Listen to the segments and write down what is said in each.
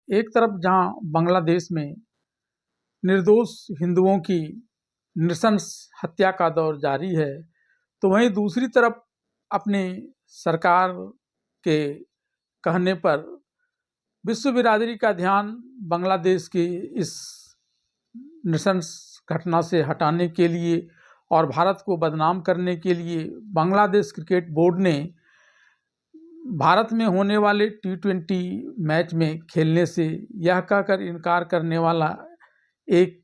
एक तरफ जहां बांग्लादेश में निर्दोष हिंदुओं की नृशंस हत्या का दौर जारी है, तो वहीं दूसरी तरफ अपनी सरकार के कहने पर विश्व बिरादरी का ध्यान बांग्लादेश की इस नृशंस घटना से हटाने के लिए और भारत को बदनाम करने के लिए बांग्लादेश क्रिकेट बोर्ड ने भारत में होने वाले T20 मैच में खेलने से यह कहकर इनकार करने वाला एक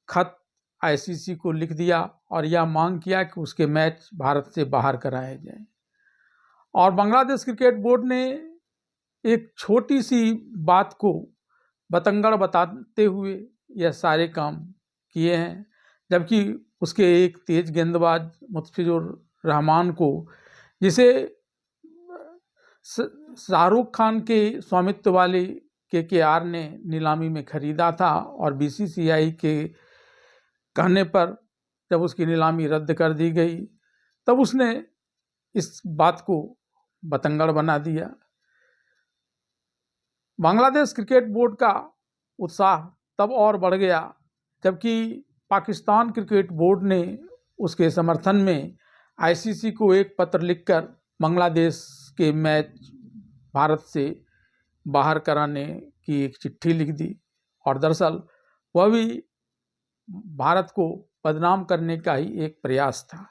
खत आईसीसी को लिख दिया और यह मांग किया कि उसके मैच भारत से बाहर कराए जाएं। और बांग्लादेश क्रिकेट बोर्ड ने एक छोटी सी बात को बतंगड़ बताते हुए यह सारे काम किए हैं, जबकि उसके एक तेज गेंदबाज मुस्तफिजुर रहमान को, जिसे शाहरुख खान के स्वामित्व वाले केकेआर ने नीलामी में खरीदा था, और बीसीसीआई के कहने पर जब उसकी नीलामी रद्द कर दी गई तब उसने इस बात को बतंगड़ बना दिया। बांग्लादेश क्रिकेट बोर्ड का उत्साह तब और बढ़ गया जबकि पाकिस्तान क्रिकेट बोर्ड ने उसके समर्थन में आईसीसी को एक पत्र लिखकर बांग्लादेश के मैच भारत से बाहर कराने की एक चिट्ठी लिख दी, और दरअसल वह भी भारत को बदनाम करने का ही एक प्रयास था।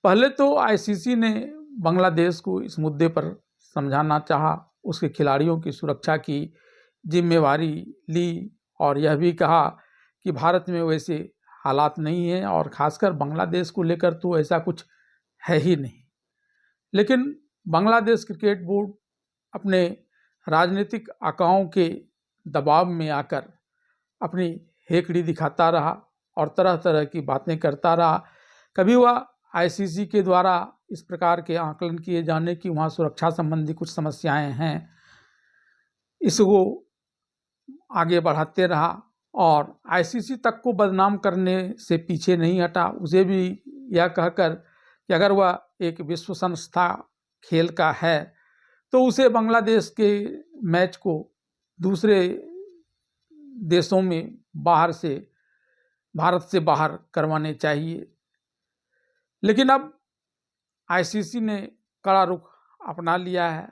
पहले तो आईसीसी ने बांग्लादेश को इस मुद्दे पर समझाना चाहा, उसके खिलाड़ियों की सुरक्षा की जिम्मेवारी ली और यह भी कहा कि भारत में वैसे हालात नहीं हैं और खासकर बांग्लादेश को लेकर तो ऐसा कुछ है ही नहीं। लेकिन बांग्लादेश क्रिकेट बोर्ड अपने राजनीतिक आकाओं के दबाव में आकर अपनी हेकड़ी दिखाता रहा और तरह तरह की बातें करता रहा। कभी वह आईसीसी के द्वारा इस प्रकार के आकलन किए जाने की वहाँ सुरक्षा संबंधी कुछ समस्याएं हैं, इसको आगे बढ़ाते रहा और आईसीसी तक को बदनाम करने से पीछे नहीं हटा। उसे भी यह कहकर कि अगर वह एक विश्व संस्था खेल का है तो उसे बांग्लादेश के मैच को दूसरे देशों में बाहर से, भारत से बाहर करवाने चाहिए। लेकिन अब आईसीसी ने कड़ा रुख अपना लिया है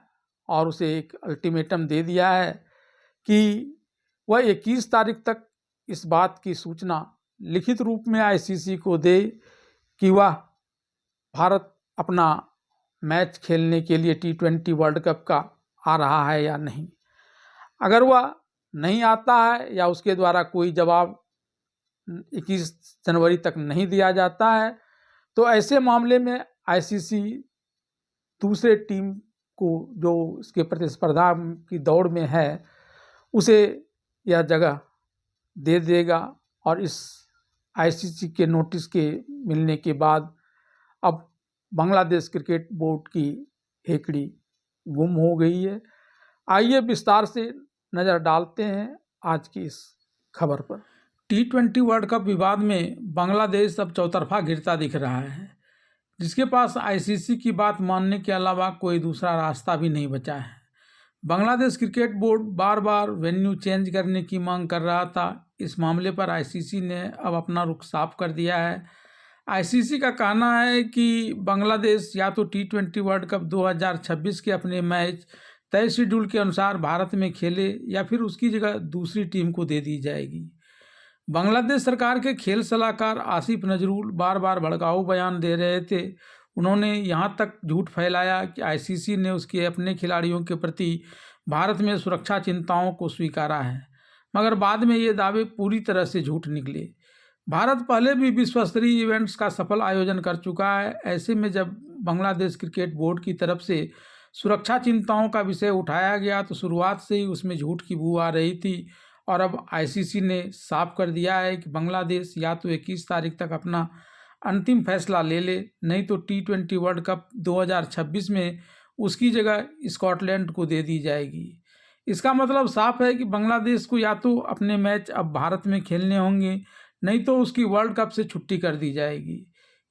और उसे एक अल्टीमेटम दे दिया है कि वह 21 तारीख तक इस बात की सूचना लिखित रूप में आईसीसी को दे कि वह भारत अपना मैच खेलने के लिए T20 वर्ल्ड कप का आ रहा है या नहीं। अगर वह नहीं आता है या उसके द्वारा कोई जवाब 21 जनवरी तक नहीं दिया जाता है तो ऐसे मामले में आईसीसी दूसरे टीम को जो इसके प्रतिस्पर्धा की दौड़ में है उसे यह जगह दे देगा। और इस आईसीसी के नोटिस के मिलने के बाद अब बांग्लादेश क्रिकेट बोर्ड की हेकड़ी गुम हो गई है। आइए विस्तार से नज़र डालते हैं आज की इस खबर पर। T20 वर्ल्ड कप विवाद में बांग्लादेश अब चौतरफा घिरता दिख रहा है, जिसके पास आईसीसी की बात मानने के अलावा कोई दूसरा रास्ता भी नहीं बचा है। बांग्लादेश क्रिकेट बोर्ड बार बार वेन्यू चेंज करने की मांग कर रहा था। इस मामले पर आईसीसी ने अब अपना रुख साफ कर दिया है। आईसीसी का कहना है कि बांग्लादेश या तो T20 वर्ल्ड कप 2026 के अपने मैच तय शेड्यूल के अनुसार भारत में खेले या फिर उसकी जगह दूसरी टीम को दे दी जाएगी। बांग्लादेश सरकार के खेल सलाहकार आसिफ नजरुल बार बार भड़काऊ बयान दे रहे थे। उन्होंने यहाँ तक झूठ फैलाया कि आईसीसी ने उसके अपने खिलाड़ियों के प्रति भारत में सुरक्षा चिंताओं को स्वीकारा है, मगर बाद में ये दावे पूरी तरह से झूठ निकले। भारत पहले भी विश्व स्तरीय इवेंट्स का सफल आयोजन कर चुका है। ऐसे में जब बांग्लादेश क्रिकेट बोर्ड की तरफ से सुरक्षा चिंताओं का विषय उठाया गया तो शुरुआत से ही उसमें झूठ की बू आ रही थी। और अब आईसीसी ने साफ कर दिया है कि बांग्लादेश या तो 21 तारीख तक अपना अंतिम फैसला ले ले, नहीं तो T20 वर्ल्ड कप 2026 में उसकी जगह स्कॉटलैंड को दे दी जाएगी। इसका मतलब साफ है कि बांग्लादेश को या तो अपने मैच अब भारत में खेलने होंगे, नहीं तो उसकी वर्ल्ड कप से छुट्टी कर दी जाएगी।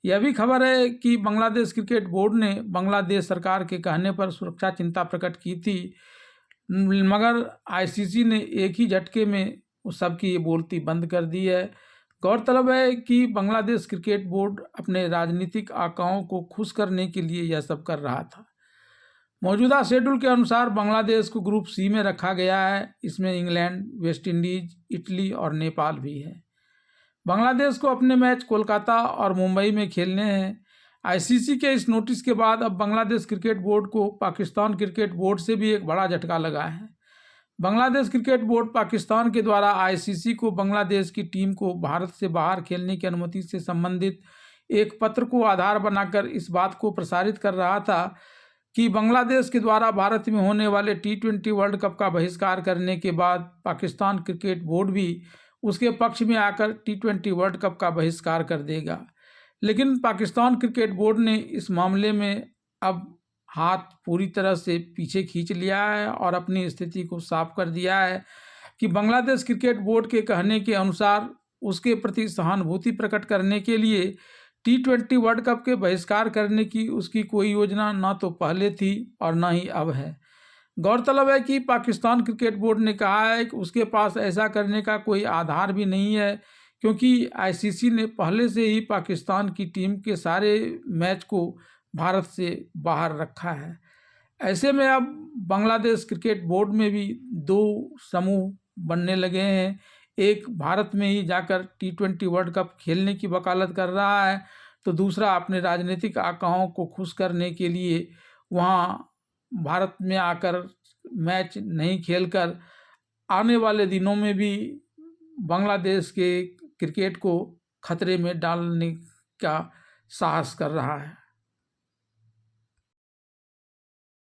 यह भी खबर है कि बांग्लादेश क्रिकेट बोर्ड ने बांग्लादेश सरकार के कहने पर सुरक्षा चिंता प्रकट की थी, मगर आईसीसी ने एक ही झटके में उस सब की ये बोलती बंद कर दी है। गौरतलब है कि बांग्लादेश क्रिकेट बोर्ड अपने राजनीतिक आकाओं को खुश करने के लिए यह सब कर रहा था। मौजूदा शेड्यूल के अनुसार बांग्लादेश को ग्रुप सी में रखा गया है। इसमें इंग्लैंड, वेस्ट इंडीज, इटली और नेपाल भी है। बांग्लादेश को अपने मैच कोलकाता और मुंबई में खेलने हैं। आईसीसी के इस नोटिस के बाद अब बांग्लादेश क्रिकेट बोर्ड को पाकिस्तान क्रिकेट बोर्ड से भी एक बड़ा झटका लगा है। बांग्लादेश क्रिकेट बोर्ड पाकिस्तान के द्वारा आईसीसी को बांग्लादेश की टीम को भारत से बाहर खेलने की अनुमति से संबंधित एक पत्र को आधार बनाकर इस बात को प्रसारित कर रहा था कि बांग्लादेश के द्वारा भारत में होने वाले T20 वर्ल्ड कप का बहिष्कार करने के बाद पाकिस्तान क्रिकेट बोर्ड भी उसके पक्ष में आकर T20 वर्ल्ड कप का बहिष्कार कर देगा। लेकिन पाकिस्तान क्रिकेट बोर्ड ने इस मामले में अब हाथ पूरी तरह से पीछे खींच लिया है और अपनी स्थिति को साफ कर दिया है कि बांग्लादेश क्रिकेट बोर्ड के कहने के अनुसार उसके प्रति सहानुभूति प्रकट करने के लिए T20 वर्ल्ड कप के बहिष्कार करने की उसकी कोई योजना ना तो पहले थी और ना ही अब है। गौरतलब है कि पाकिस्तान क्रिकेट बोर्ड ने कहा है कि उसके पास ऐसा करने का कोई आधार भी नहीं है, क्योंकि आईसीसी ने पहले से ही पाकिस्तान की टीम के सारे मैच को भारत से बाहर रखा है। ऐसे में अब बांग्लादेश क्रिकेट बोर्ड में भी दो समूह बनने लगे हैं। एक भारत में ही जाकर T20 वर्ल्ड कप खेलने की वकालत कर रहा है, तो दूसरा अपने राजनीतिक आकाओं को खुश करने के लिए वहाँ भारत में आकर मैच नहीं खेलकर आने वाले दिनों में भी बांग्लादेश के क्रिकेट को खतरे में डालने का साहस कर रहा है।